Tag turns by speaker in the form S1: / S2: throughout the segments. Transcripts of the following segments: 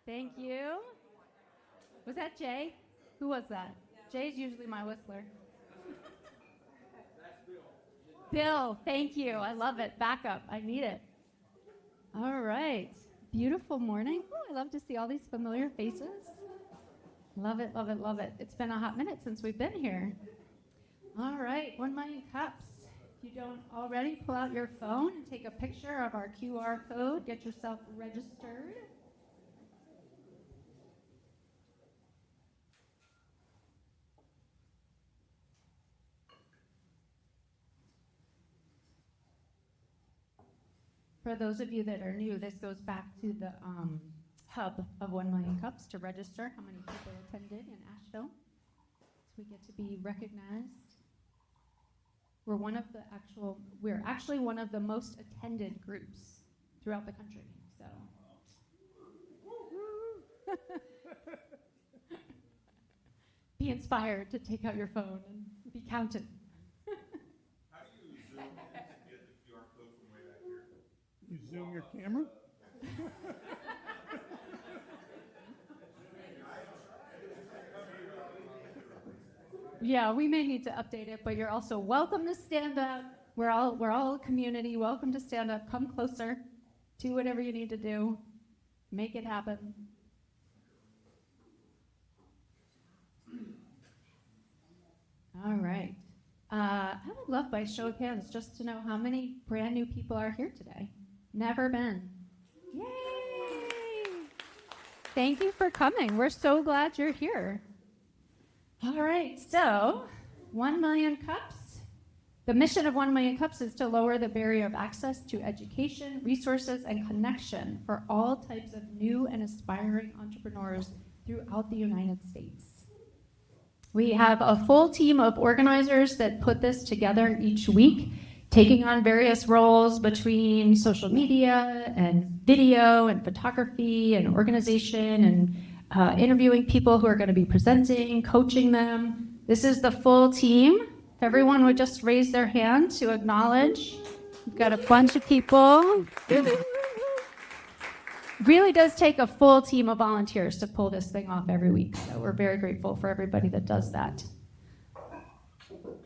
S1: Thank you. Was that Jay? Who was that? Jay's usually my whistler.
S2: That's Bill.
S1: Bill, thank you. I love it. Backup. I need it. All right. Beautiful morning. Ooh, I love to see all these familiar faces. Love it, love it, love it. It's been a hot minute since we've been here. All right, 1 million cups. If you don't already, pull out your phone and take a picture of our QR code. Get yourself registered. For those of you that are new, this goes back to the hub of 1 million cups to register how many people attended in Asheville. So we get to be recognized. We're actually one of the most attended groups throughout the country. So be inspired to take out your phone and be counted.
S2: How do you zoom in to get the QR code from way back here?
S3: You zoom your camera?
S1: Yeah, we may need to update it, but you're also welcome to stand up. We're all a community. Welcome to stand up. Come closer. Do whatever you need to do. Make it happen. All right. I would love, by show of hands, just to know how many brand new people are here today. Never been. Yay! Thank you for coming. We're so glad you're here. All right, so 1 million cups. The mission of 1 million cups is to lower the barrier of access to education, resources, and connection for all types of new and aspiring entrepreneurs throughout the United States. We have a full team of organizers that put this together each week, taking on various roles between social media and video and photography and organization and interviewing people who are going to be presenting, coaching them. This is the full team. If everyone would just raise their hand to acknowledge. We've got a bunch of people. Really does take a full team of volunteers to pull this thing off every week. So we're very grateful for everybody that does that.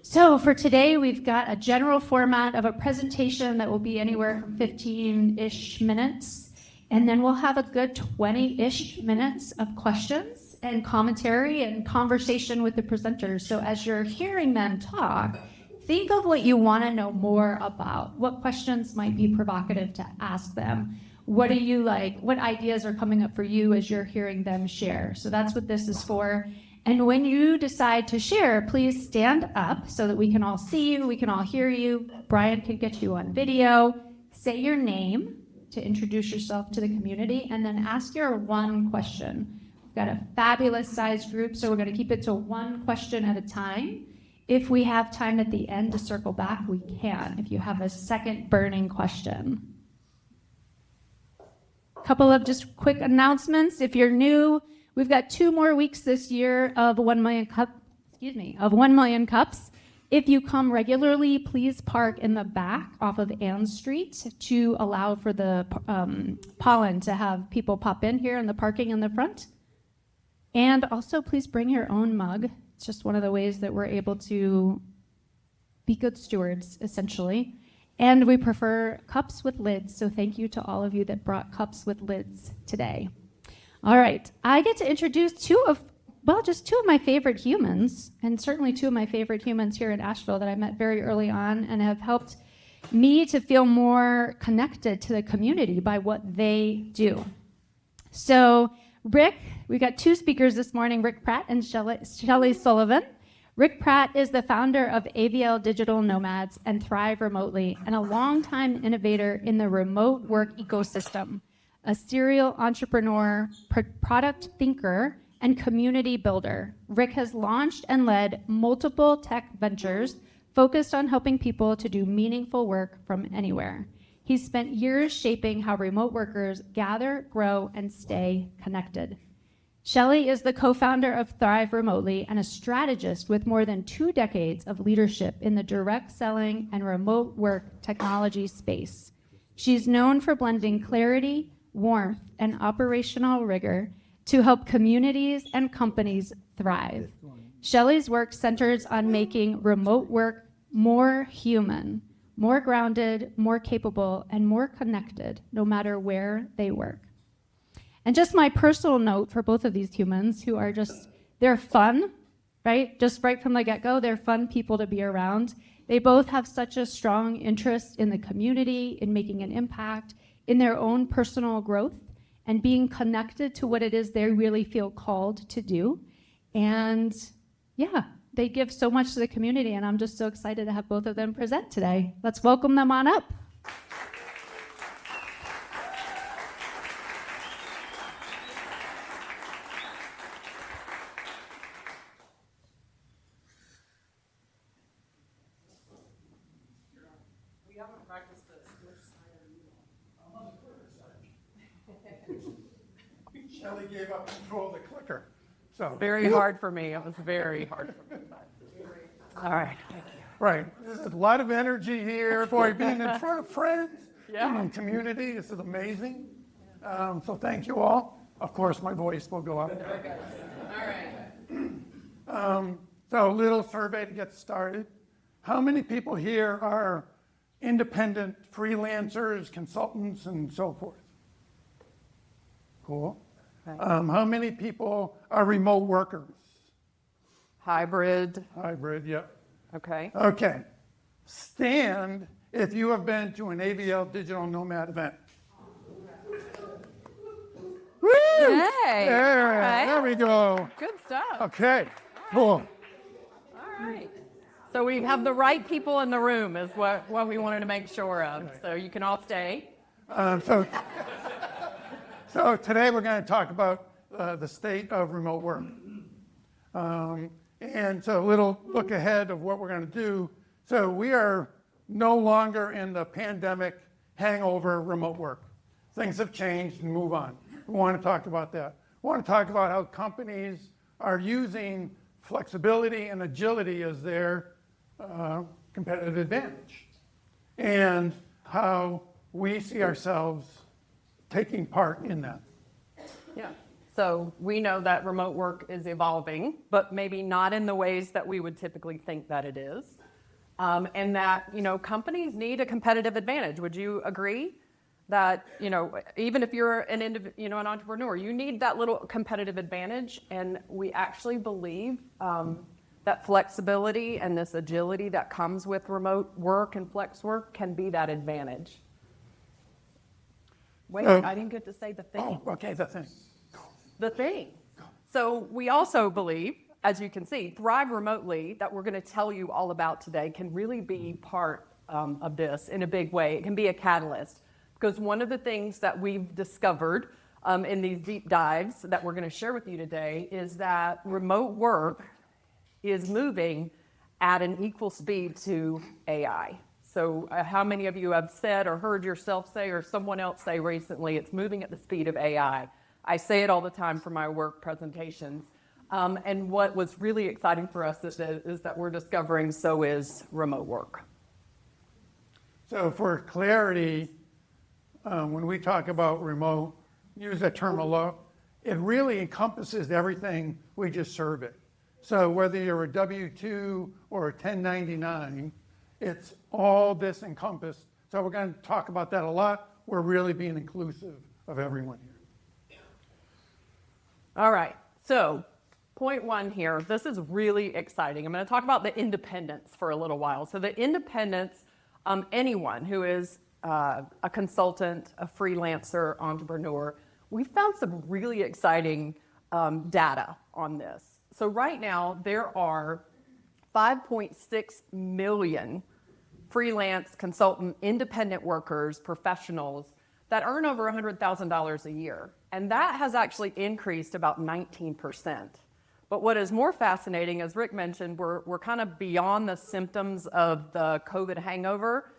S1: So for today, we've got a general format of a presentation that will be anywhere from 15-ish minutes. And then we'll have a good 20-ish minutes of questions and commentary and conversation with the presenters. So as you're hearing them talk, think of what you want to know more about. What questions might be provocative to ask them? What do you like? What ideas are coming up for you as you're hearing them share? So that's what this is for. And when you decide to share, please stand up so that we can all see you, we can all hear you. Brian can get you on video. Say your name to introduce yourself to the community, and then ask your one question. We've got a fabulous sized group, so we're going to keep it to one question at a time. If we have time at the end to circle back, we can, if you have a second burning question. A couple of just quick announcements. If you're new, we've got 2 more weeks this year of 1 million cups. If you come regularly, please park in the back off of Ann Street to allow for the pollen to have people pop in here in the parking in the front. And also, please bring your own mug. It's just one of the ways that we're able to be good stewards, essentially. And we prefer cups with lids, so thank you to all of you that brought cups with lids today. All right, I get to introduce just two of my favorite humans, and certainly 2 of my favorite humans here in Asheville that I met very early on and have helped me to feel more connected to the community by what they do. So Ric, we got 2 speakers this morning, Ric Pratte and Shellie Sullivan. Ric Pratte is the founder of AVL Digital Nomads and Thrive Remotely, and a longtime innovator in the remote work ecosystem, a serial entrepreneur, product thinker, and community builder. Ric has launched and led multiple tech ventures focused on helping people to do meaningful work from anywhere. He's spent years shaping how remote workers gather, grow, and stay connected. Shellie is the co-founder of Thrive Remotely and a strategist with more than 2 decades of leadership in the direct selling and remote work technology space. She's known for blending clarity, warmth, and operational rigor to help communities and companies thrive. Shellie's work centers on making remote work more human, more grounded, more capable, and more connected, no matter where they work. And just my personal note for both of these humans who are they're fun, right? Just right from the get-go, they're fun people to be around. They both have such a strong interest in the community, in making an impact, in their own personal growth, and being connected to what it is they really feel called to do. And yeah, they give so much to the community, and I'm just so excited to have both of them present today. Let's welcome them on up.
S4: We haven't practiced this.
S3: Shellie gave up control of the clicker. So
S4: Very hard for me. It was very hard for me. All right.
S3: right, there's a lot of energy here. Boy, being in front of friends,
S4: Yeah.
S3: being in community, this is amazing. So thank you all. Of course, my voice will go up.
S4: All right.
S3: So a little survey to get started. How many people here are independent freelancers, consultants, and so forth? Cool. How many people are remote workers?
S4: Hybrid.
S3: Hybrid, yep.
S4: Okay.
S3: Okay. Stand if you have been to an AVL Digital Nomad event. Woo!
S4: Hey,
S3: There,
S4: all right.
S3: there we go.
S4: Good stuff.
S3: Okay, cool.
S4: All right. So we have the right people in the room is what we wanted to make sure of. So you can all stay.
S3: So today we're going to talk about the state of remote work. And so a little look ahead of what we're going to do. So we are no longer in the pandemic hangover remote work. Things have changed and move on. We want to talk about that. We want to talk about how companies are using flexibility and agility as their competitive advantage, and how we see ourselves taking part in that.
S4: Yeah. So we know that remote work is evolving, but maybe not in the ways that we would typically think that it is. And that, companies need a competitive advantage. Would you agree that, even if you're an entrepreneur, you need that little competitive advantage? And we actually believe that flexibility and this agility that comes with remote work and flex work can be that advantage. Wait, I didn't get to say the thing.
S3: Oh, okay, the thing.
S4: The thing. So we also believe, as you can see, Thrive Remotely, that we're going to tell you all about today, can really be part of this in a big way. It can be a catalyst, because one of the things that we've discovered in these deep dives that we're going to share with you today is that remote work is moving at an equal speed to AI. So how many of you have said or heard yourself say or someone else say recently, it's moving at the speed of AI? I say it all the time for my work presentations. And what was really exciting for us is that we're discovering so is remote work.
S3: So for clarity, when we talk about remote, use that term a lot, it really encompasses everything we just surveyed. So whether you're a W-2 or a 1099, it's all this encompassed. So we're going to talk about that a lot. We're really being inclusive of everyone here.
S4: All right, so point one here, this is really exciting. I'm going to talk about the independence for a little while. So the independence, anyone who is a consultant, a freelancer, entrepreneur, we found some really exciting data on this. So right now, there are 5.6 million freelance, consultant, independent workers, professionals that earn over $100,000 a year. And that has actually increased about 19%. But what is more fascinating, as Rick mentioned, we're kind of beyond the symptoms of the COVID hangover,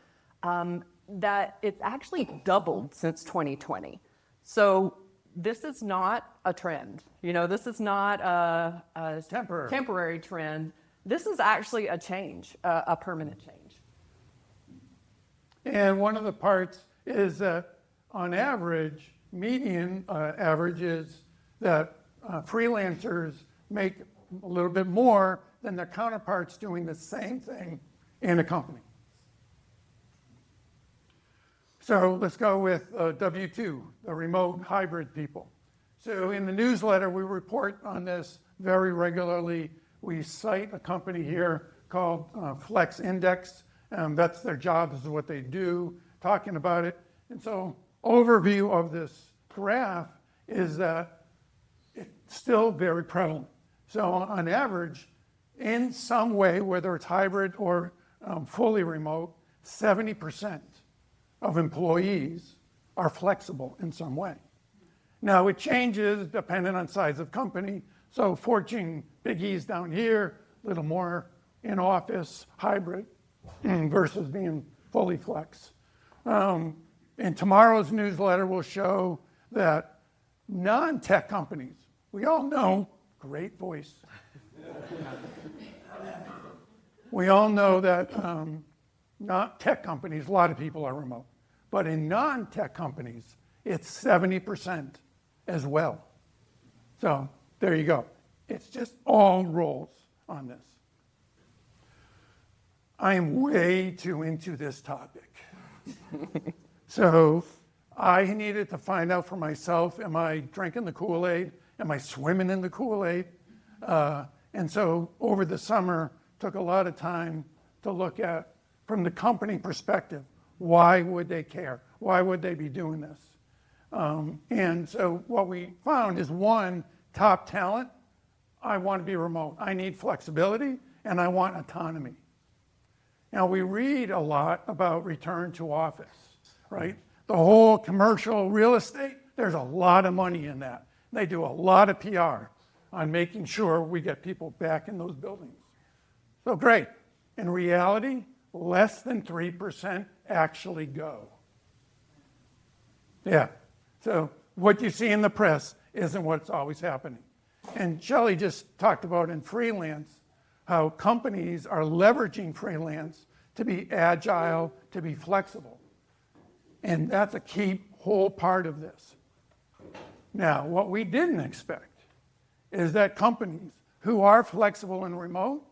S4: that it's actually doubled since 2020. So this is not a trend. This is not a temporary trend. This is actually a change, a permanent change.
S3: And one of the parts is that on average, median average is that freelancers make a little bit more than their counterparts doing the same thing in a company. So let's go with W2, the remote hybrid people. So in the newsletter, we report on this very regularly. We cite a company here called Flex Index. That's their job, this is what they do, talking about it. And so overview of this graph is that it's still very prevalent. So on average, in some way, whether it's hybrid or fully remote, 70% of employees are flexible in some way. Now it changes depending on size of company. So Fortune biggies down here, a little more in office, hybrid, versus being fully flex. And tomorrow's newsletter will show that non-tech companies, we all know, great voice. We all know that not tech companies, a lot of people are remote. But in non-tech companies, it's 70% as well. So there you go. It's just all roles on this. I am way too into this topic. So I needed to find out for myself, am I drinking the Kool-Aid? Am I swimming in the Kool-Aid? And so over the summer, took a lot of time to look at, from the company perspective, why would they care? Why would they be doing this? And so what we found is, one, top talent, I want to be remote. I need flexibility and I want autonomy. Now we read a lot about return to office, right? The whole commercial real estate, there's a lot of money in that. They do a lot of PR on making sure we get people back in those buildings. So great. In reality, less than 3% actually go. Yeah. So what you see in the press isn't what's always happening. And Shellie just talked about in freelance how companies are leveraging freelance to be agile, to be flexible. And that's a key whole part of this. Now, what we didn't expect is that companies who are flexible and remote,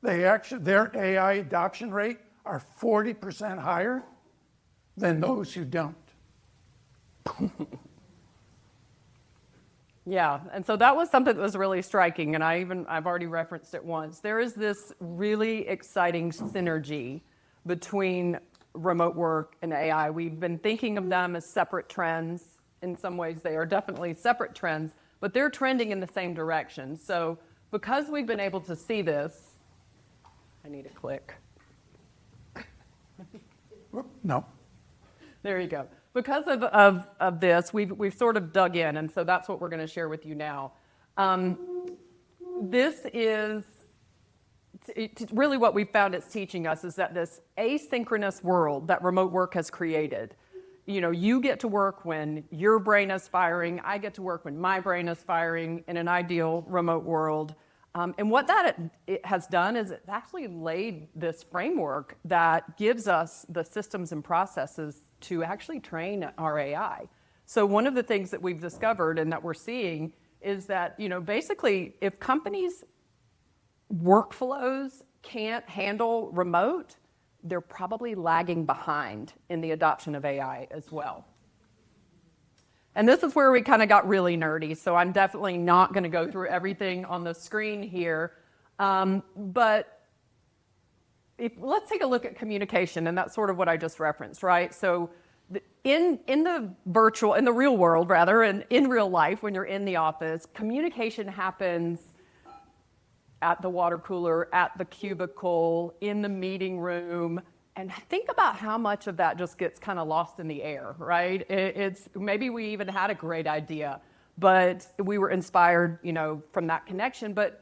S3: their AI adoption rate are 40% higher than those who don't.
S4: Yeah, and so that was something that was really striking, and I've already referenced it once. There is this really exciting synergy between remote work and AI. We've been thinking of them as separate trends. In some ways, they are definitely separate trends, but they're trending in the same direction. So because we've been able to see this, I need a click.
S3: No.
S4: There you go. Because of this, we've sort of dug in, and so that's what we're going to share with you now. This is really what we found it's teaching us is that this asynchronous world that remote work has created, you get to work when your brain is firing, I get to work when my brain is firing in an ideal remote world. And what it has done is it's actually laid this framework that gives us the systems and processes to actually train our AI. So one of the things that we've discovered and that we're seeing is that, basically if companies' workflows can't handle remote, they're probably lagging behind in the adoption of AI as well. And this is where we kind of got really nerdy, so I'm definitely not going to go through everything on the screen here. But let's take a look at communication, and that's sort of what I just referenced, right? So in the real world, rather, and in real life, when you're in the office, communication happens at the water cooler, at the cubicle, in the meeting room. And think about how much of that just gets kind of lost in the air, right? It's maybe we even had a great idea, but we were inspired, from that connection. But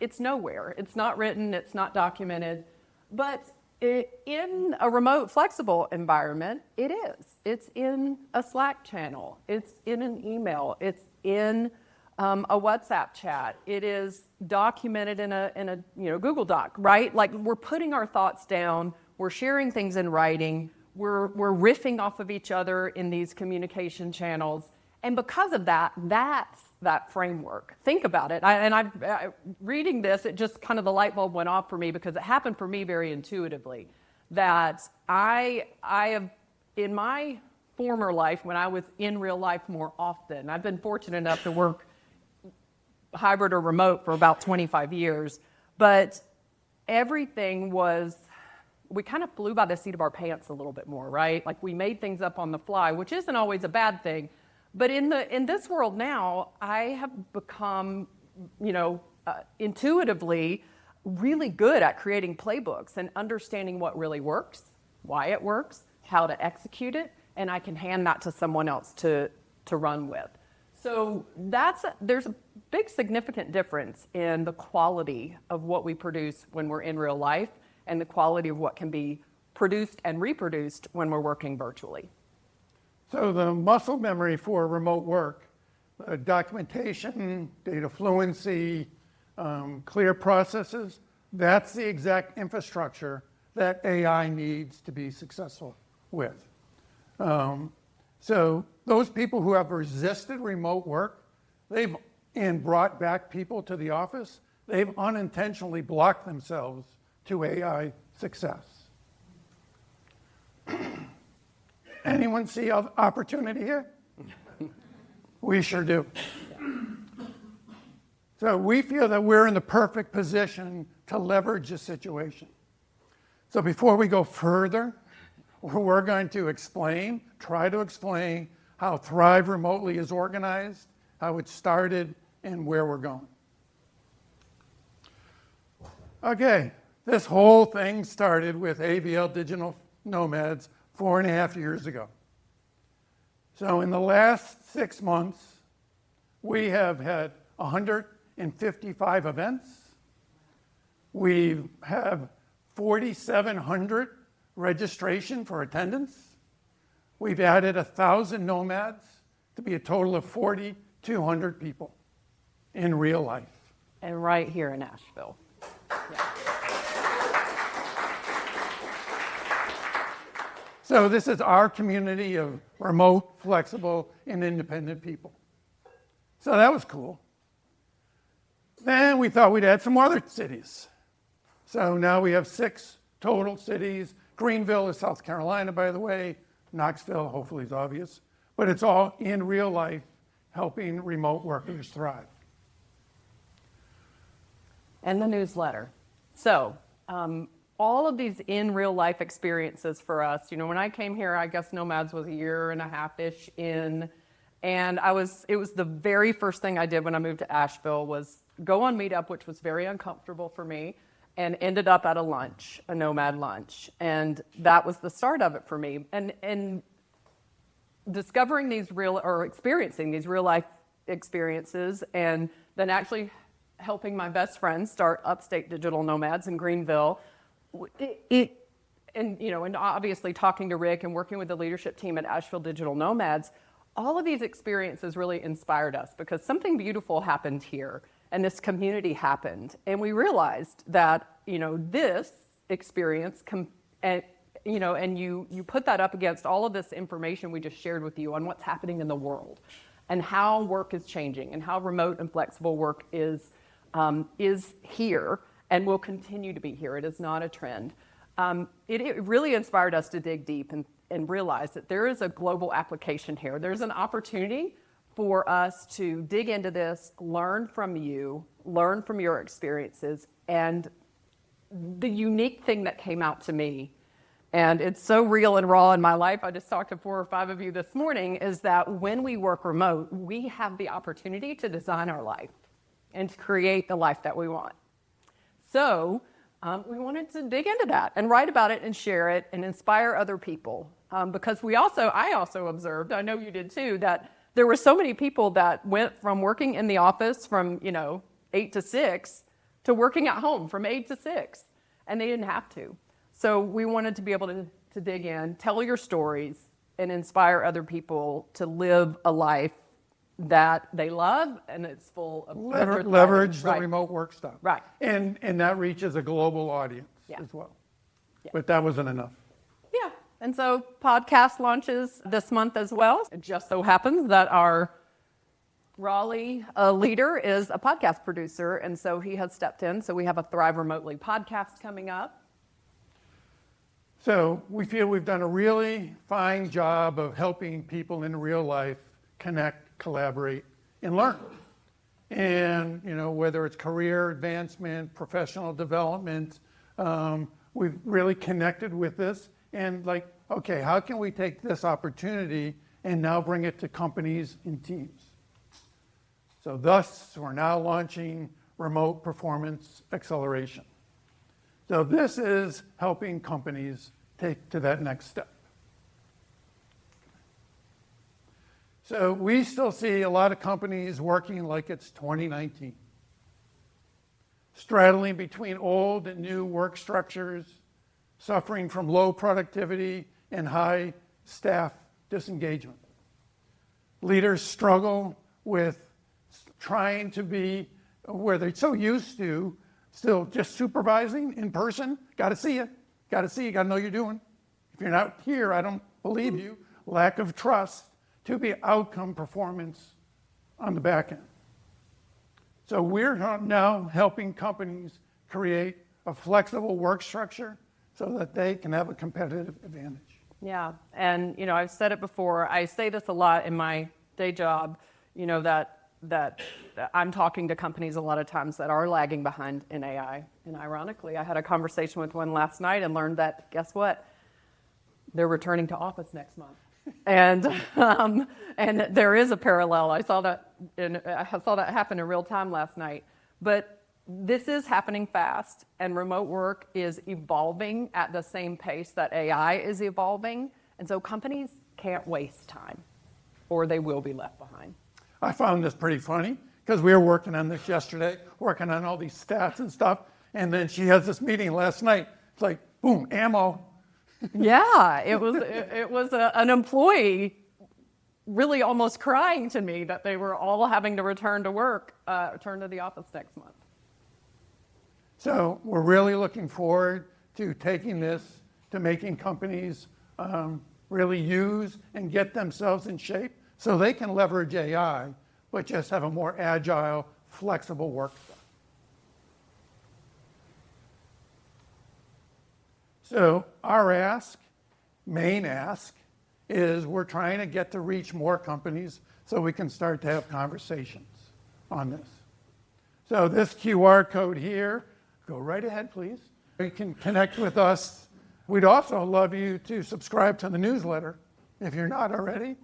S4: it's nowhere. It's not written. It's not documented. But in a remote, flexible environment, it is. It's in a Slack channel. It's in an email. It's in a WhatsApp chat. It is documented in a Google Doc, right? Like we're putting our thoughts down. We're sharing things in writing. We're riffing off of each other in these communication channels. And because of that, that's that framework. Think about it. Reading this, it just kind of the light bulb went off for me because it happened for me very intuitively. That I have, in my former life, when I was in real life more often, I've been fortunate enough to work hybrid or remote for about 25 years, but everything was, we kind of flew by the seat of our pants a little bit more, right? Like we made things up on the fly, which isn't always a bad thing. But in this world now, I have become, intuitively really good at creating playbooks and understanding what really works, why it works, how to execute it, and I can hand that to someone else to run with. So there's a big significant difference in the quality of what we produce when we're in real life and the quality of what can be produced and reproduced when we're working virtually.
S3: So the muscle memory for remote work, documentation, data fluency, clear processes, that's the exact infrastructure that AI needs to be successful with. So those people who have resisted remote work, and brought back people to the office, they've unintentionally blocked themselves to AI success. Anyone see opportunity here? We sure do. So we feel that we're in the perfect position to leverage the situation. So before we go further, we're going to try to explain how Thrive Remotely is organized, how it started, and where we're going. Okay, this whole thing started with AVL Digital Nomads 4.5 years ago. So in the last 6 months, we have had 155 events. We have 4,700 registration for attendance. We've added 1,000 nomads to be a total of 4,200 people in real life.
S4: And right here in Asheville. Yeah.
S3: So this is our community of remote, flexible, and independent people. So that was cool. Then we thought we'd add some other cities. So now we have 6 total cities. Greenville is South Carolina, by the way. Knoxville, hopefully is obvious. But it's all in real life, helping remote workers thrive.
S4: And the newsletter. So, all of these in real life experiences for us, when I came here, I guess Nomads was 1.5 years in, and it was the very first thing I did when I moved to Asheville was go on Meetup, which was very uncomfortable for me, and ended up at a Nomad lunch. And that was the start of it for me. And discovering experiencing these real life experiences, and then actually helping my best friend start Upstate Digital Nomads in Greenville, and obviously talking to Rick and working with the leadership team at AVL Digital Nomads, all of these experiences really inspired us because something beautiful happened here and this community happened. And we realized that, this experience, and you put that up against all of this information we just shared with you on what's happening in the world and how work is changing and how remote and flexible work is here and will continue to be here. It is not a trend. It really inspired us to dig deep and realize that there is a global application here. There's an opportunity for us to dig into this, learn from you, learn from your experiences. And the unique thing that came out to me, and it's so real and raw in my life, I just talked to 4 or 5 of you this morning, is that when we work remote, we have the opportunity to design our life and to create the life that we want. So we wanted to dig into that and write about it and share it and inspire other people. Because I also observed, I know you did too, that there were so many people that went from working in the office from 8 to 6 to working at home from 8 to 6, and they didn't have to. So we wanted to be able to dig in, tell your stories, and inspire other people to live a life that they love and it's full of
S3: leverage the remote work stuff.
S4: Right.
S3: And that reaches a global audience as well.
S4: Yeah.
S3: But that wasn't enough.
S4: Yeah. And so podcast launches this month as well. It just so happens that our Raleigh leader is a podcast producer, and so he has stepped in. So we have a Thrive Remotely podcast coming up.
S3: So we feel we've done a really fine job of helping people in real life connect, collaborate, and learn. And whether it's career advancement, professional development, we've really connected with this. And okay, how can we take this opportunity and now bring it to companies and teams? So thus, we're now launching Remote Performance Acceleration. So this is helping companies take to that next step. So we still see a lot of companies working like it's 2019, straddling between old and new work structures, suffering from low productivity and high staff disengagement. Leaders struggle with trying to be where they're so used to still just supervising in person. Got to see you, got to know you're doing. If you're not here, I don't believe you. Lack of trust to be outcome performance on the back end. So we're now helping companies create a flexible work structure so that they can have a competitive advantage.
S4: Yeah, and I've said it before. I say this a lot in my day job. That I'm talking to companies a lot of times that are lagging behind in AI. And ironically, I had a conversation with one last night and learned that, guess what? They're returning to office next month. And there is a parallel. I saw that happen in real time last night. But this is happening fast, and remote work is evolving at the same pace that AI is evolving. And so companies can't waste time, or they will be left behind.
S3: I found this pretty funny because we were working on this yesterday, working on all these stats and stuff. And then she has this meeting last night. It's like, boom, ammo.
S4: Yeah, it was an employee really almost crying to me that they were all having to return to the office next month.
S3: So we're really looking forward to taking this to making companies really use and get themselves in shape so they can leverage AI, but just have a more agile, flexible workflow. So our main ask, is we're trying to get to reach more companies so we can start to have conversations on this. So this QR code here, go right ahead, please. You can connect with us. We'd also love you to subscribe to the newsletter if you're not already.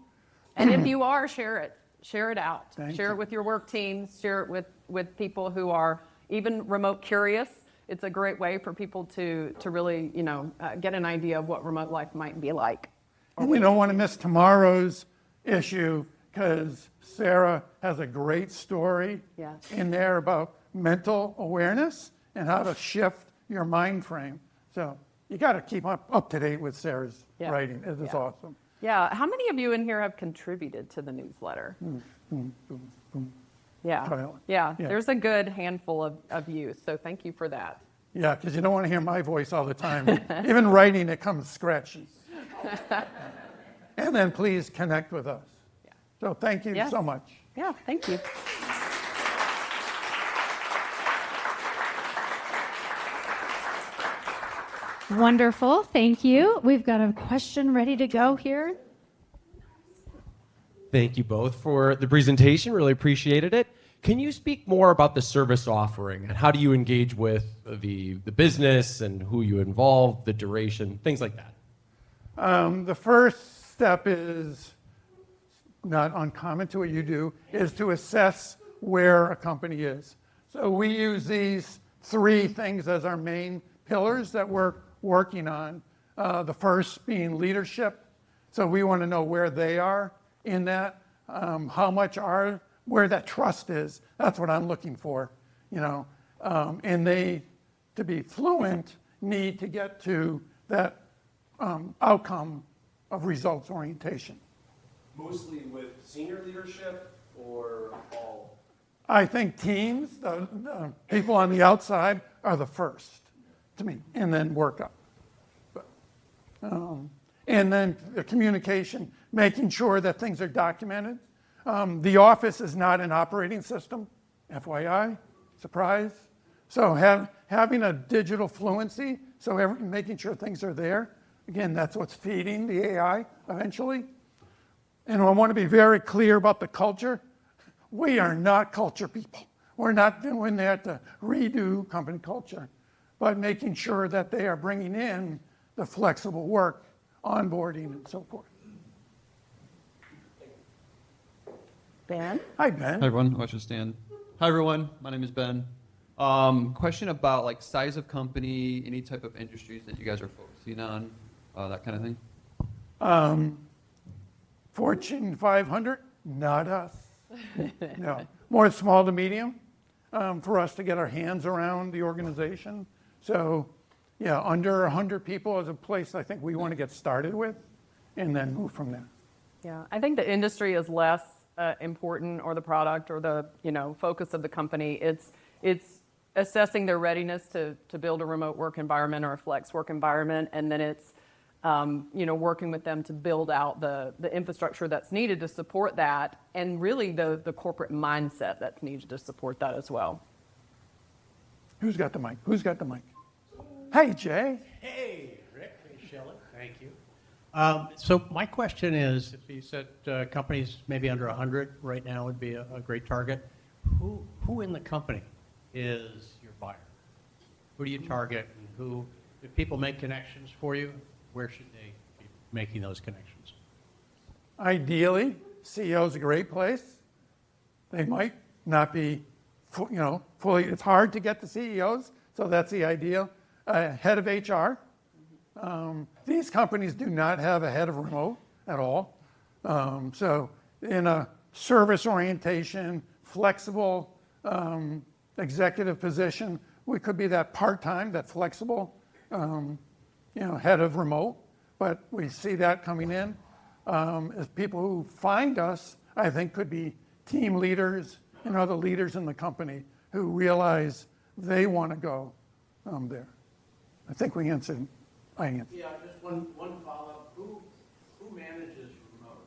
S4: And if you are, share it. Share it out. Share
S3: you.
S4: it with your work teams. Share it with people who are even remote curious. It's a great way for people to really, get an idea of what remote life might be like.
S3: And we don't want to miss tomorrow's issue because Sarah has a great story in there about mental awareness and how to shift your mind frame. So you got to keep up to date with Sarah's writing. It is awesome.
S4: Yeah. How many of you in here have contributed to the newsletter? Yeah. Yeah. There's a good handful of you. So thank you for that.
S3: Yeah, because you don't want to hear my voice all the time. Even writing, it comes scratchy. And then please connect with us.
S4: Yeah.
S3: So thank you so much.
S4: Yeah, thank you.
S1: Wonderful, thank you. We've got a question ready to go here.
S5: Thank you both for the presentation. Really appreciated it. Can you speak more about the service offering and how do you engage with the business and who you involve, the duration, things like that?
S3: The first step is not uncommon to what you do, is to assess where a company is. So we use these three things as our main pillars that we're working on. The first being leadership. So we want to know where they are in that, where that trust is. That's what I'm looking for, and they, to be fluent, need to get to that outcome of results orientation.
S5: Mostly with senior leadership or all?
S3: I think teams, the people on the outside are the first to me, and then work up. And then the communication, making sure that things are documented. The office is not an operating system, FYI, surprise. So having a digital fluency, so making sure things are there. Again, that's what's feeding the AI eventually. And I want to be very clear about the culture. We are not culture people. We're not doing that to redo company culture, but making sure that they are bringing in the flexible work, onboarding, and so forth.
S4: Ben?
S3: Hi, Ben.
S6: Hi everyone, watch us stand. Hi everyone, my name is Ben. Question about like size of company, any type of industries that you guys are focusing on, that kind of thing.
S3: Fortune 500, not us. No, more small to medium for us to get our hands around the organization. So, yeah, under 100 people is a place I think we want to get started with, and then move from there.
S4: Yeah, I think the industry is less important, or the product, or the focus of the company. It's assessing their readiness to build a remote work environment or a flex work environment, and then it's working with them to build out the infrastructure that's needed to support that, and really the corporate mindset that's needed to support that as well.
S3: Who's got the mic? Who's got the mic? Hey, Jay.
S7: Hey, Rick. Hey, Shellie. Thank you. So my question is, if you said companies maybe under 100 right now would be a great target, who in the company is your buyer? Who do you target, and who, if people make connections for you, where should they be making those connections?
S3: Ideally, CEO is a great place. They might not be, fully. It's hard to get the CEOs, so that's the ideal. Head of HR. These companies do not have a head of remote at all. So in a service orientation, flexible executive position, we could be that part-time, that flexible, head of remote. But we see that coming in. As people who find us, I think could be team leaders and other leaders in the company who realize they want to go there. I think we answered. I answered.
S7: Yeah, just one follow-up. Who manages remote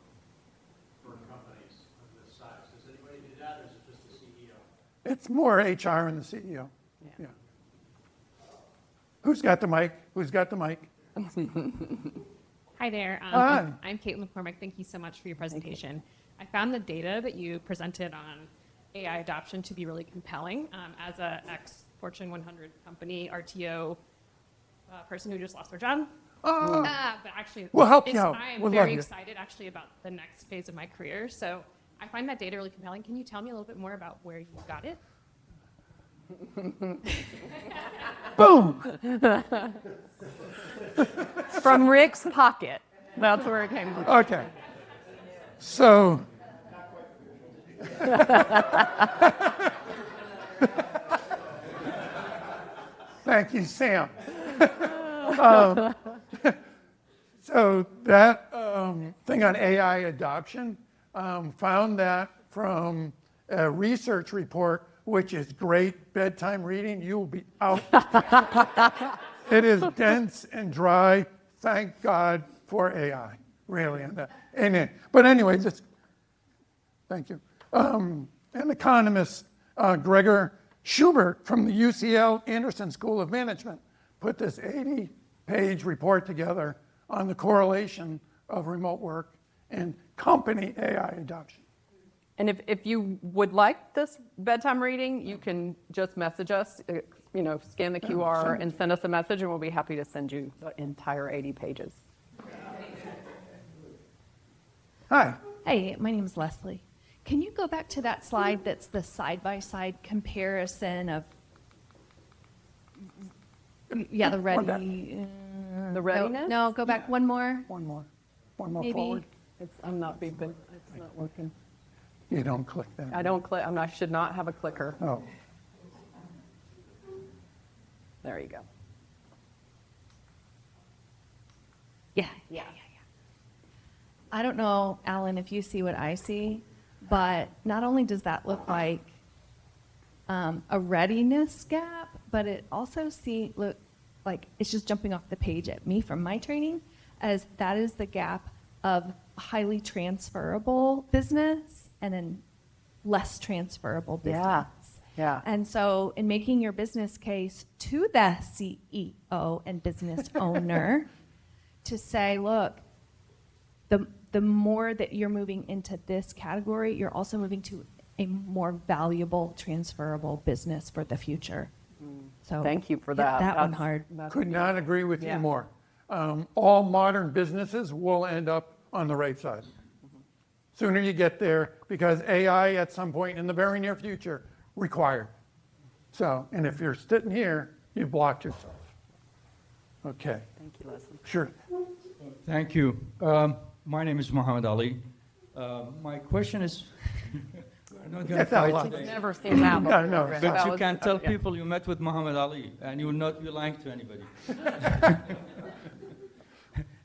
S7: for companies of this size? Does anybody do that, or is it just the CEO?
S3: It's more HR and the CEO. Yeah. Who's got the mic? Who's got the mic?
S8: Hi there.
S3: Hi.
S8: I'm Caitlin McCormick. Thank you so much for your presentation. I found the data that you presented on AI adoption to be really compelling. As a ex-Fortune 100 company RTO person who just lost their job. But actually,
S3: We'll help you out.
S8: I'm
S3: We'll
S8: very
S3: love you.
S8: excited actually about the next phase of my career. So I find that data really compelling. Can you tell me a little bit more about where you got it?
S3: Boom.
S4: From Ric's pocket. That's where it came from.
S3: Okay. So. Thank you, Sam. So that thing on AI adoption, found that from a research report, which is great bedtime reading. You will be out. It is dense and dry. Thank God for AI, really. But anyway, thank you. An economist, Gregor Schubert from the UCL Anderson School of Management, put this 80-page report together on the correlation of remote work and company AI adoption.
S4: And if you would like this bedtime reading, you can just message us, scan the QR and send us a message, and we'll be happy to send you the entire 80 pages.
S3: Hi.
S9: Hey, my name is Leslie. Can you go back to that slide that's the side-by-side comparison of, the ready.
S4: The readiness?
S9: No, go back one more.
S3: One more
S9: Maybe.
S3: forward.
S4: It's not working.
S3: You don't click that.
S4: I don't click. I should not have a clicker.
S3: Oh.
S4: There you go.
S9: Yeah. I don't know, Alan, if you see what I see, but not only does that look like a readiness gap, but it also look like it's just jumping off the page at me from my training. as that is the gap of highly transferable business and then less transferable business.
S4: Yeah, yeah.
S9: And so in making your business case to the CEO and business owner to say, look, the more that you're moving into this category, you're also moving to a more valuable, transferable business for the future. So
S4: Thank you for
S9: hit
S4: that.
S9: That one
S4: That's-
S9: hard.
S4: that's-
S3: Could not agree with
S4: Yeah.
S3: you more. All modern businesses will end up on the right side. Sooner you get there, because AI at some point in the very near future required. So, and if you're sitting here, you've blocked yourself. Okay,
S4: Thank you, Leslie.
S3: sure.
S10: Thank you. My name is Muhammad Ali. My question is, we're not going to
S3: Get that
S10: fight
S3: line.
S10: today,
S4: Never seen that before.
S3: No,
S4: Rick.
S10: but
S4: That
S10: you
S4: was-
S10: can tell
S4: yeah.
S10: people you met with Muhammad Ali, and you will not be lying to anybody.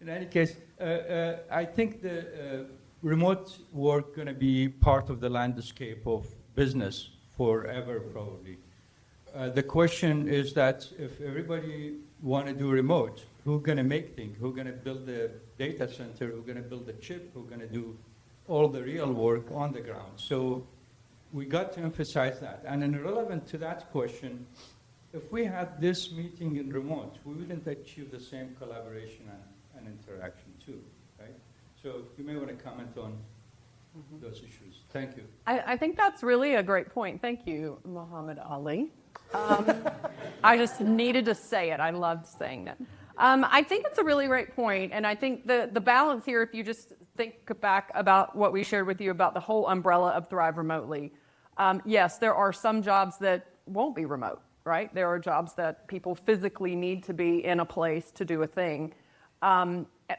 S10: In any case, I think the remote work going to be part of the landscape of business forever, probably. The question is that if everybody want to do remote, who's going to make things? Who's going to build the data center? Who's going to build the chip? Who's going to do all the real work on the ground? So we got to emphasize that. And in relevant to that question, if we had this meeting in remote, we wouldn't achieve the same collaboration and interaction too, right? So you may want to comment on those issues. Thank you.
S4: I think that's really a great point. Thank you, Muhammad Ali. I just needed to say it. I loved saying that. I think it's a really great point, and I think the balance here, if you just think back about what we shared with you about the whole umbrella of Thrive Remotely, yes, there are some jobs that won't be remote, right? There are jobs that people physically need to be in a place to do a thing.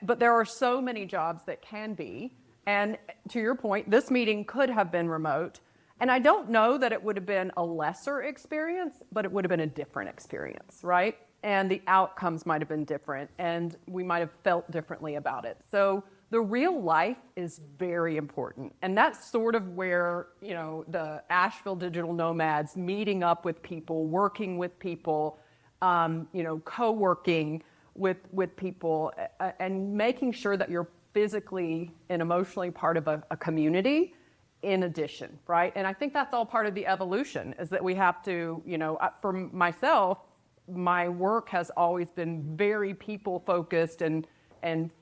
S4: But there are so many jobs that can be. And to your point, this meeting could have been remote. And I don't know that it would have been a lesser experience, but it would have been a different experience, right? And the outcomes might have been different, and we might have felt differently about it. So the real life is very important. And that's sort of where, you know, the AVL Digital Nomads, meeting up with people, working with people, you know, co-working with people, and making sure that you're physically and emotionally part of a community in addition, right? And I think that's all part of the evolution, is that we have to, you know, for myself, my work has always been very people focused and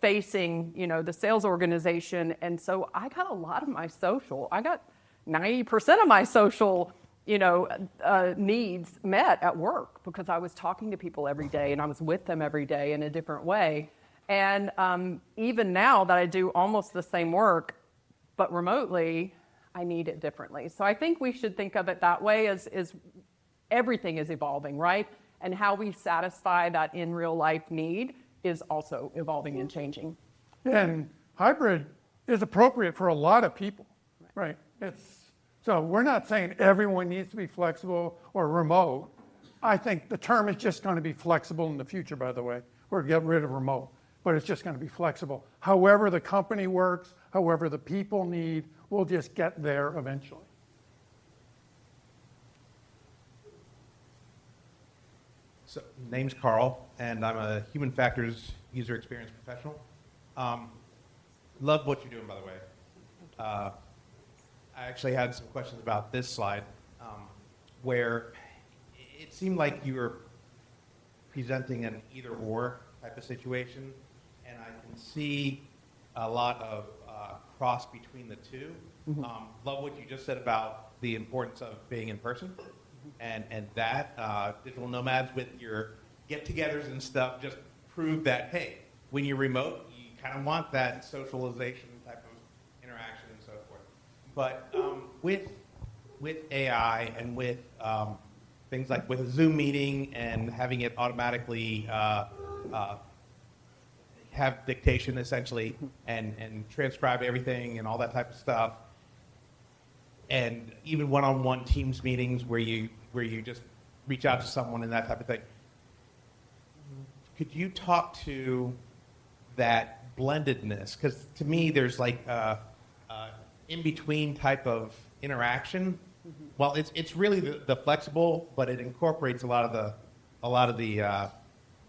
S4: facing, you know, the sales organization. And so I got a lot of my social, I got 90% of my social, you know, needs met at work, because I was talking to people every day and I was with them every day in a different way. And even now that I do almost the same work, but remotely, I need it differently. So I think we should think of it that way, as everything is evolving, right? And how we satisfy that in real life need is also evolving and changing.
S3: And hybrid is appropriate for a lot of people, right? So we're not saying everyone needs to be flexible or remote. I think the term is just going to be flexible in the future, by the way. We're get rid of remote, but it's just going to be flexible. However the company works, however the people need, we'll just get there eventually.
S11: So, name's Carl, and I'm a human factors user experience professional. Love what you're doing, by the way. I actually had some questions about this slide, where it seemed like you were presenting an either-or type of situation, and I can see a lot of cross between the two. Love what you just said about the importance of being in person. And that digital nomads with your get-togethers and stuff just prove that, hey, when you're remote, you kind of want that socialization type of interaction and so forth. But with AI and with things like with a Zoom meeting and having it automatically have dictation essentially and transcribe everything and all that type of stuff, and even one-on-one Teams meetings where you just reach out to someone and that type of thing. Could you talk to that blendedness? Because to me, there's like in-between type of interaction. Well, it's really the flexible, but it incorporates a lot of the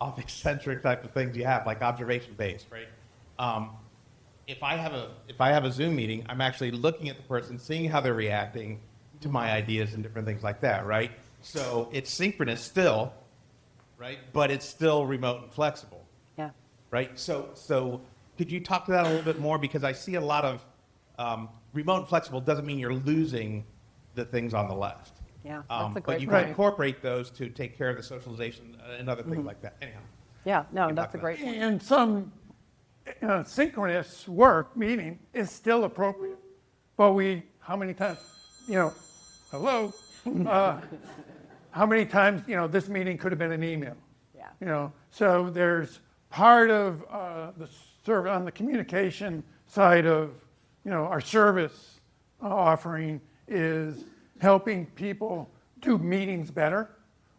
S11: office-centric type of things you have, like observation-based, right? If I have a Zoom meeting, I'm actually looking at the person, seeing how they're reacting to my ideas and different things like that, right? So it's synchronous still, right? But it's still remote and flexible,
S4: Yeah.
S11: right? So could you talk to that a little bit more? Because I see a lot of remote and flexible doesn't mean you're losing the things on the left.
S4: Yeah, that's a
S11: But
S4: great
S11: you
S4: point.
S11: can incorporate those to take care of the socialization and other things like that. Anyhow.
S4: Yeah, no,
S11: can
S4: that's
S11: talk
S4: a
S11: about
S4: great point.
S3: And some synchronous work meeting is still appropriate. But how many times, hello? How many times, this meeting could have been an email?
S4: Yeah.
S3: So there's part of on the communication side of, our service offering is helping people do meetings better,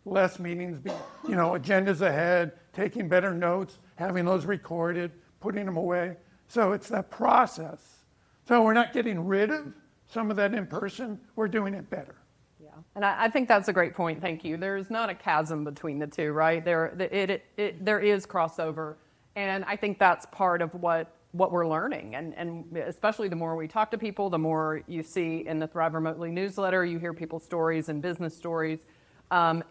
S3: less meetings, agendas ahead, taking better notes, having those recorded, putting them away. So it's that process. So we're not getting rid of some of that in person, we're doing it better.
S4: Yeah, and I think that's a great point. Thank you. There's not a chasm between the two, right? There is crossover, and I think that's part of what we're learning, and especially the more we talk to people, the more you see in the Thrive Remotely newsletter, you hear people's stories and business stories.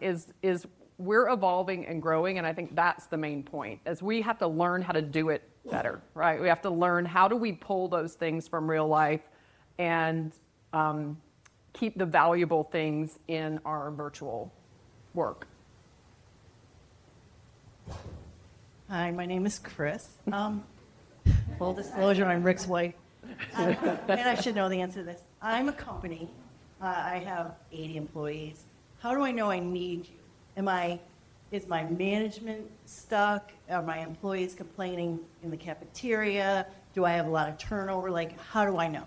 S4: Is we're evolving and growing, and I think that's the main point. Is we have to learn how to do it better, right? We have to learn how do we pull those things from real life and keep the valuable things in our virtual work.
S12: Hi, my name is Chris. Full disclosure, I'm Rick's wife. And I should know the answer to this. I'm a company. I have 80 employees. How do I know I need you? Is my management stuck? Are my employees complaining in the cafeteria? Do I have a lot of turnover? Like, how do I know?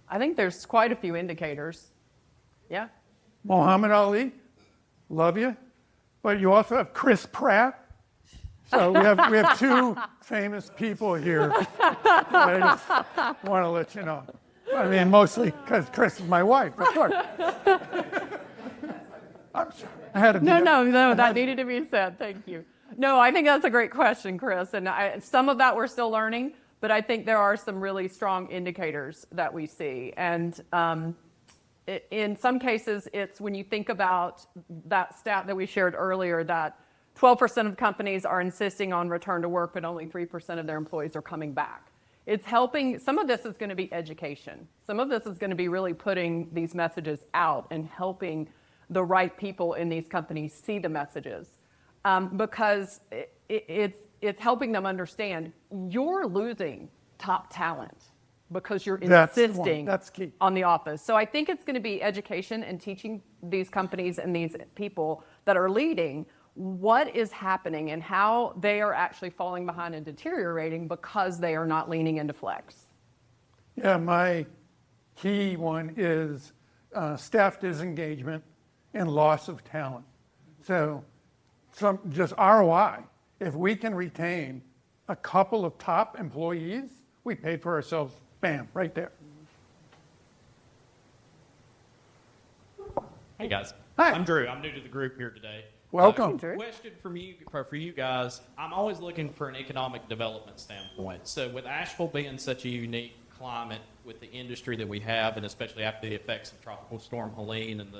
S4: I think there's quite a few indicators. Yeah.
S3: Muhammad Ali, love you. But you also have Chris Pratte. So we have two famous people here. I just want to let you know. I mean, mostly because Chris is my wife, of course. I'm sorry. I had to
S4: No, that needed to be said. Thank you. No, I think that's a great question, Chris. And some of that we're still learning, but I think there are some really strong indicators that we see. And in some cases, it's when you think about that stat that we shared earlier, that 12% of companies are insisting on return to work, but only 3% of their employees are coming back. It's helping. Some of this is going to be education. Some of this is going to be really putting these messages out and helping the right people in these companies see the messages, because it's helping them understand you're losing top talent because you're insisting
S3: That's key.
S4: on the office. So I think it's going to be education and teaching these companies and these people that are leading what is happening and how they are actually falling behind and deteriorating because they are not leaning into flex.
S3: Yeah, my key one is staff disengagement and loss of talent. So just ROI. If we can retain a couple of top employees, we paid for ourselves, bam, right there.
S13: Hey guys.
S3: Hi.
S13: I'm Drew. I'm new to the group here today.
S3: Welcome.
S13: Question for you guys. I'm always looking for an economic development standpoint. So with Asheville being such a unique climate with the industry that we have, and especially after the effects of Tropical Storm Helene and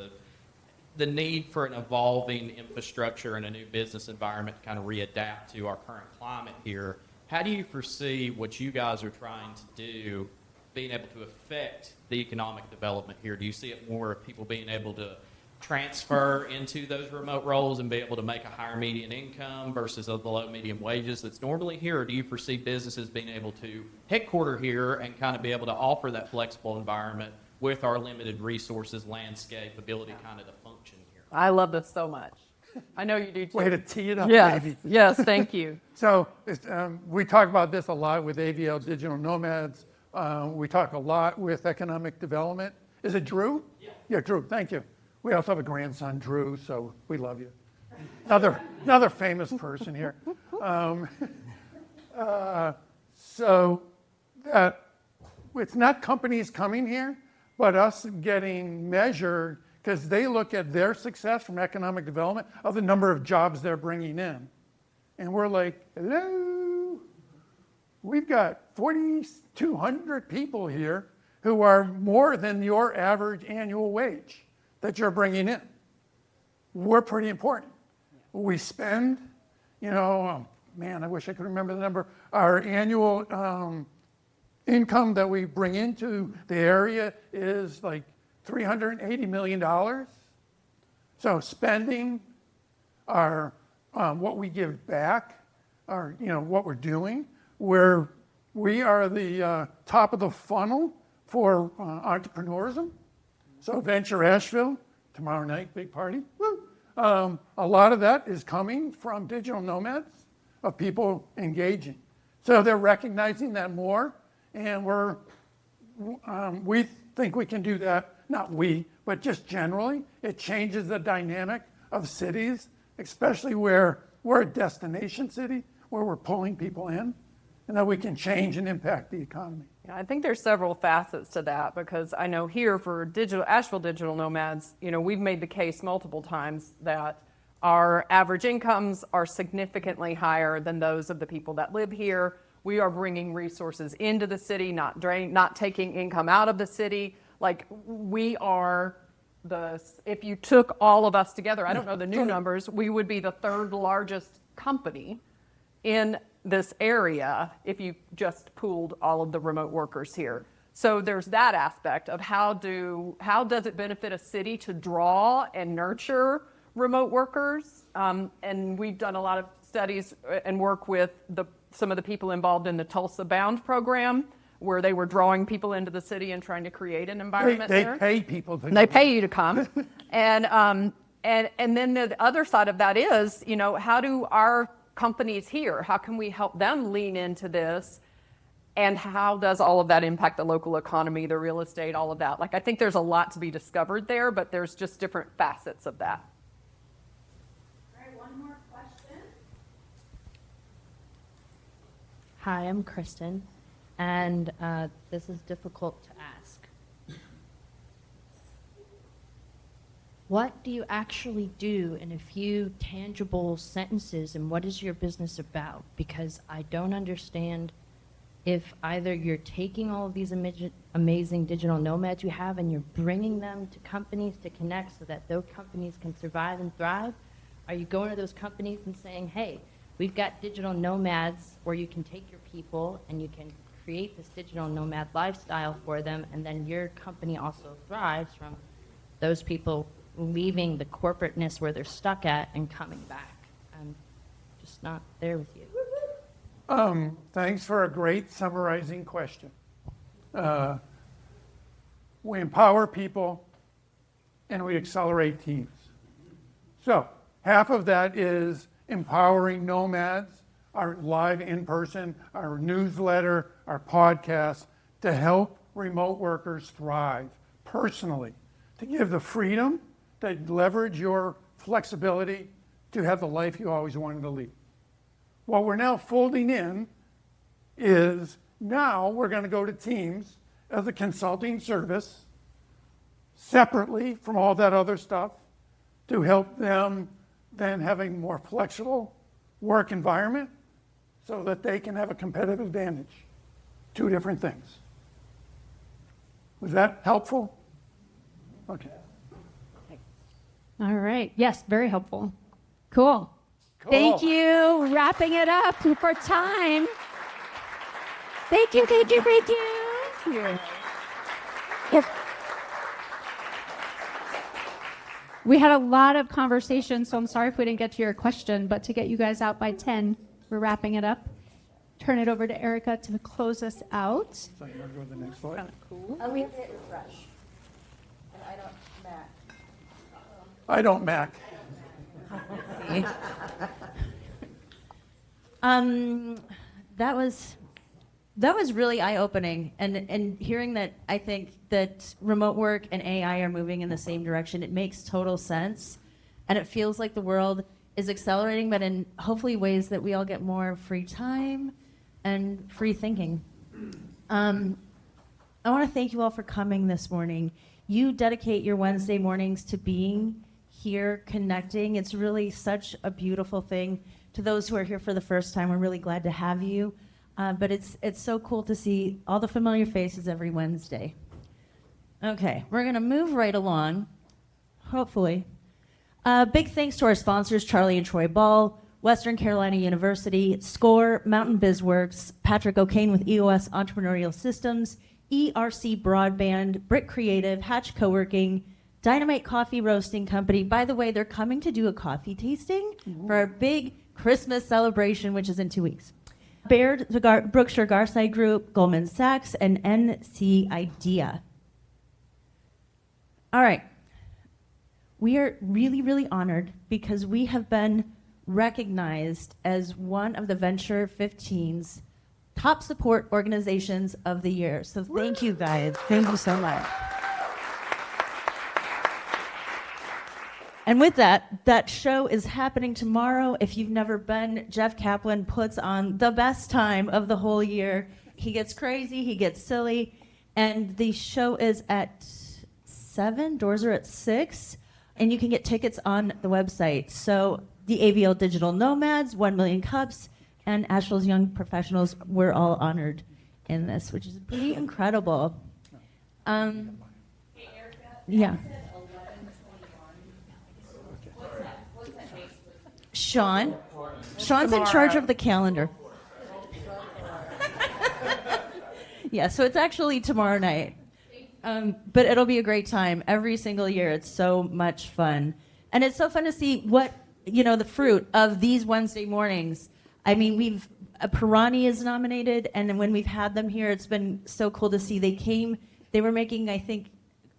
S13: the need for an evolving infrastructure and a new business environment to kind of readapt to our current climate here, how do you foresee what you guys are trying to do being able to affect the economic development here? Do you see it more of people being able to transfer into those remote roles and be able to make a higher median income versus the low medium wages that's normally here? Or do you foresee businesses being able to headquarter here and kind of be able to offer that flexible environment with our limited resources, landscape, ability kind of to function here?
S4: I love this so much. I know you do too.
S3: Way to tee it up,
S4: Yes,
S3: baby.
S4: yes, thank you.
S3: So we talk about this a lot with AVL Digital Nomads. We talk a lot with economic development. Is it Drew? Yeah, Drew, thank you. We also have a grandson, Drew, so we love you. Another famous person here. So it's not companies coming here, but us getting measured, because they look at their success from economic development of the number of jobs they're bringing in. and we're like, hello, we've got 4,200 people here who are more than your average annual wage that you're bringing in. We're pretty important. We spend, man, I wish I could remember the number. Our annual income that we bring into the area is like $380 million. So spending our what we give back, our what we're doing, we are the top of the funnel for entrepreneurism. So Venture Asheville tomorrow night, big party. Woo! A lot of that is coming from digital nomads, of people engaging. So they're recognizing that more, and we think we can do that. Not we, but just generally, it changes the dynamic of cities, especially where we're a destination city, where we're pulling people in, and that we can change and impact the economy.
S4: Yeah, I think there's several facets to that, because I know here for Asheville Digital Nomads, we've made the case multiple times that our average incomes are significantly higher than those of the people that live here. We are bringing resources into the city, not taking income out of the city. Like, we are if you took all of us together, I don't know the new numbers, we would be the third largest company in this area if you just pooled all of the remote workers here. So there's that aspect of how does it benefit a city to draw and nurture remote workers? And we've done a lot of studies and work with some of the people involved in the Tulsa Bound program, where they were drawing people into the city and trying to create an environment there.
S3: They pay people to
S4: They pay you to come. And then the other side of that is, how do our companies here, how can we help them lean into this? And how does all of that impact the local economy, the real estate, all of that? Like, I think there's a lot to be discovered there, but there's just different facets of that.
S1: All right, one more question.
S14: Hi, I'm Kristen, and this is difficult to ask. What do you actually do in a few tangible sentences, and what is your business about? Because I don't understand if either you're taking all of these amazing digital nomads you have and you're bringing them to companies to connect so that those companies can survive and thrive. Are you going to those companies and saying, hey, we've got digital nomads where you can take your people and you can create this digital nomad lifestyle for them, and then your company also thrives from those people leaving the corporateness where they're stuck at and coming back? I'm just not there with you.
S3: Thanks for a great summarizing question. We empower people and we accelerate teams. So half of that is empowering nomads, our live in-person, our newsletter, our podcast, to help remote workers thrive personally, to give the freedom, to leverage your flexibility to have the life you always wanted to lead. What we're now folding in is now we're going to go to teams as a consulting service separately from all that other stuff to help them then have a more flexible work environment so that they can have a competitive advantage. Two different things. Was that helpful? Okay.
S1: All right. Yes, very helpful. Cool.
S3: Cool.
S1: Thank you. Wrapping it up for time. Thank you, thank you, thank you. We had a lot of conversation, so I'm sorry if we didn't get to your question, but to get you guys out by 10, we're wrapping it up. Turn it over to Erica to close us out.
S3: So you want to go to the next slide?
S1: Kind of cool.
S14: Oh, we have to hit refresh. And
S3: I don't Mac.
S15: That was really eye-opening, and hearing that, I think that remote work and AI are moving in the same direction. It makes total sense, and it feels like the world is accelerating, but in hopefully ways that we all get more free time and free thinking. I want to thank you all for coming this morning. You dedicate your Wednesday mornings to being here, connecting. It's really such a beautiful thing to those who are here for the first time, we're really glad to have you. But it's so cool to see all the familiar faces every Wednesday. Okay, we're going to move right along, hopefully. Big thanks to our sponsors, Charlie and Troy Ball, Western Carolina University, SCORE, Mountain BizWorks, Patrick O'Kane with EOS Entrepreneurial Systems, ERC Broadband, Brick Creative, Hatch Co-working, Dynamite Coffee Roasting Company. By the way, they're coming to do a coffee tasting for our big Christmas celebration, which is in 2 weeks. Baird, the Brookshire Garside Group, Goldman Sachs, and NC Idea. All right. We are really, really honored because we have been recognized as one of the Venture 15's top support organizations of the year. So thank you guys. Thank you so much. And with that show is happening tomorrow. If you've never been, Jeff Kaplan puts on the best time of the whole year. He gets crazy, he gets silly, and the show is at 7, doors are at 6, and you can get tickets on the website. So the AVL Digital Nomads, 1 Million Cups, and Asheville's Young Professionals were all honored in this, which is pretty incredible. Yeah. Sean's in charge of the calendar. Yeah, so it's actually tomorrow night. But it'll be a great time every single year. It's so much fun. And it's so fun to see what, the fruit of these Wednesday mornings. I mean, Pirani is nominated, and when we've had them here, it's been so cool to see. They were making, I think,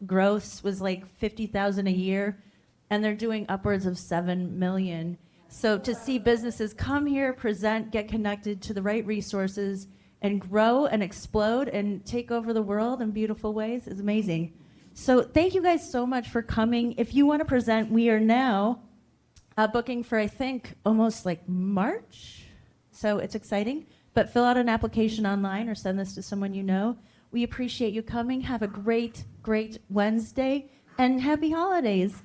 S15: gross was like $50,000 a year, and they're doing upwards of $7 million. So to see businesses come here, present, get connected to the right resources, and grow and explode and take over the world in beautiful ways is amazing. So thank you guys so much for coming. If you want to present, we are now booking for, I think, almost like March. So it's exciting. But fill out an application online or send this to someone you know. We appreciate you coming. Have a great, great Wednesday, and happy holidays.